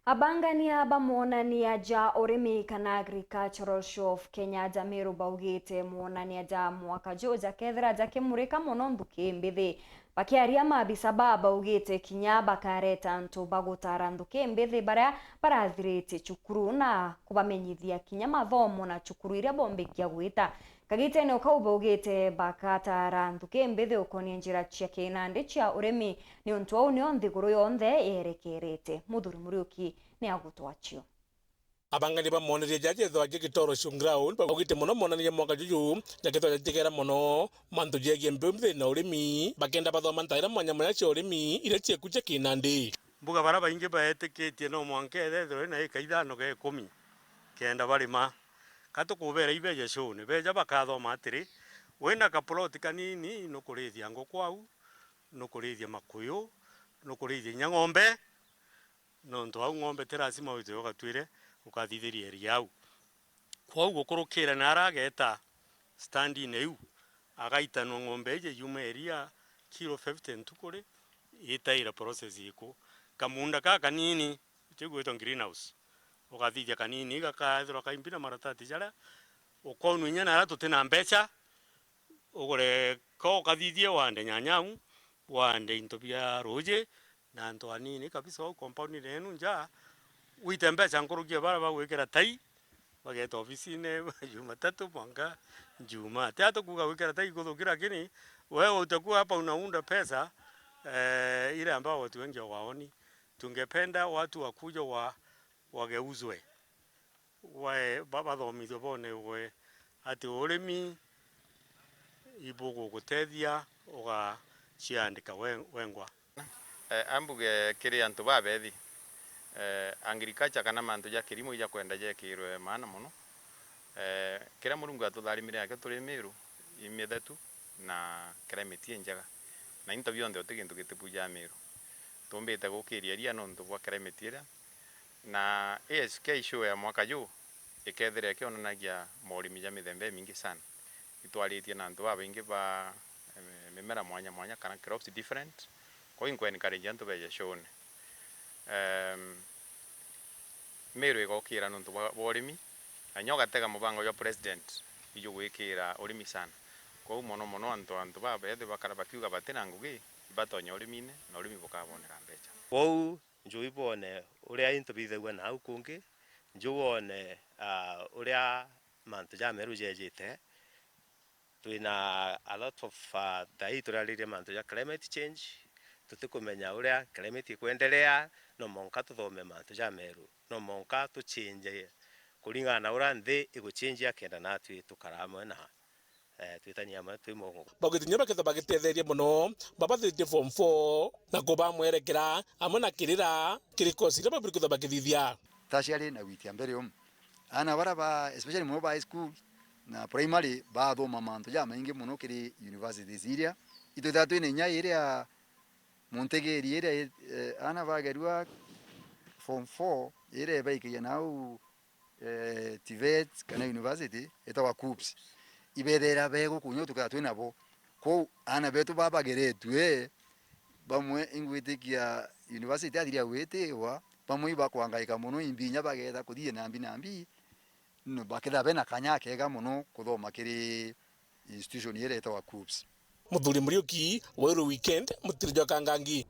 Abangania bamuonania ja urimi kana agricultural show of Kenya ja Meru baugite muonania ja mwaka joja kethira ja kimurika muno nthuki mbithi bakiaria mabisa baugite kinya bakareta ntu bagutara nthuki mbithi baria barathirite cukuru na kubamenyithia kinya mathomo na cukuru iria bombikia gwita kagitene ukau baugite bakatara nthuki mbithi ukonia njira cia kinandi cia urimi ni untu au nio nthiguru yonthe yerekerete Muthuri Muriuki ni agutwachio abangani bamonerie jaje thwa gitoro shunground bagite muno monania mwaka juju jaketwa jigera muno mantu jegie mbumbe na urimi bakenda bathoma ntaira mwanya mwanya cia urimi ire cie kuche kinandi mbuga bara baingi baeteketie no mwanke ethethwe na ikaithano ge 10 kenda barima katukubera ibeje shone beja bakathoma atiri wena kaploti kanini nukurithia ngukwau nukurithia makuyu nukurithia nyang'ombe no ndo au ng'ombe terasima wito gatwire ukathithiria riau kwa gukurukira na arageta standi neu agaita no ng'ombe je yumeria kilo 50 ntukuri itaira process iko kamunda ka kanini chigweto greenhouse ukathithia kanini gakathira kaimbina maratati jara ukonu nyana ara tutena mbecha ugure ko kathithie wande nyanyau wande into bia roje na ndo anini kabisa au compound nenu nja wite mbecha nkurukie bara bagwikira tai bageta ofisine Jumatatu mwanga Juma tatu kuga wikira tai kuthukira kini wewe utakuwa hapa unaunda pesa ile ambao watu wengi waoni. Tungependa watu wakuja wageuzwe baba thomithio bone we ati urimi ibugu gutethia uga ciandika wengwa ambuge kiri antu babethi agriculture kana mantu ja kirimo ija kwenda je kirwe maana muno kira murungu atutharimire yake turi Meru imithatu na climate njega na into bionde otigintu gitibuja Meru tumbite gukiria ria no ntu bwa climate ira na ASK show ya mwaka juu ikethire kionanagia morimi ja mithembe mingi sana itwaritie na ntu baingi ba mimera mwanya mwanya kana crops different kwa hiyo encourage antu beje show Meru igokira nuntu bwa urimi anyoga tega mubango ya president iyo gwikira urimi sana kwa muno muno antu babethi bakara bakiuga batena ngugi batonya urimine na urimi bukabonera mbecha kwau njui bone uria into bithagwa na au kungi njuone uria mantu ja Meru jejite twina a lot of tai turarire mantu ja climate change tutikumenya uria climate ikwendelea no monka tuthome mantu ja Meru no monka tuchinje kuringana na uria nthi iguchinjia kenda na twi tukaramwe na twitania ma twi mongo bagitinya baketha bagitetheria muno babathite form 4 na kuba mwerekera amwe na kirira kirikosi ria babirikutha bagithithia tashari na witia mbere ana bara ba especially mo ba high school na primary ba thoma mantu ja maingi muno kiri universities iria itutatu ine nya iria Montegeri iria ana bagerua form 4 iria baikia nau TVET kana university etawa KUPS ibethera bego kunyo tukatwe nabo ko ana betu baba geretwe bamwe ingwitikia university athiria witewa bamwe bakwangaika muno imbinya bagetha kuthie nambi no baketha bena kanya kega muno kuthoma kiri institution iria etawa KUPS Muthuri Muriuki Wairu Weekend Mutirijo Kangangi.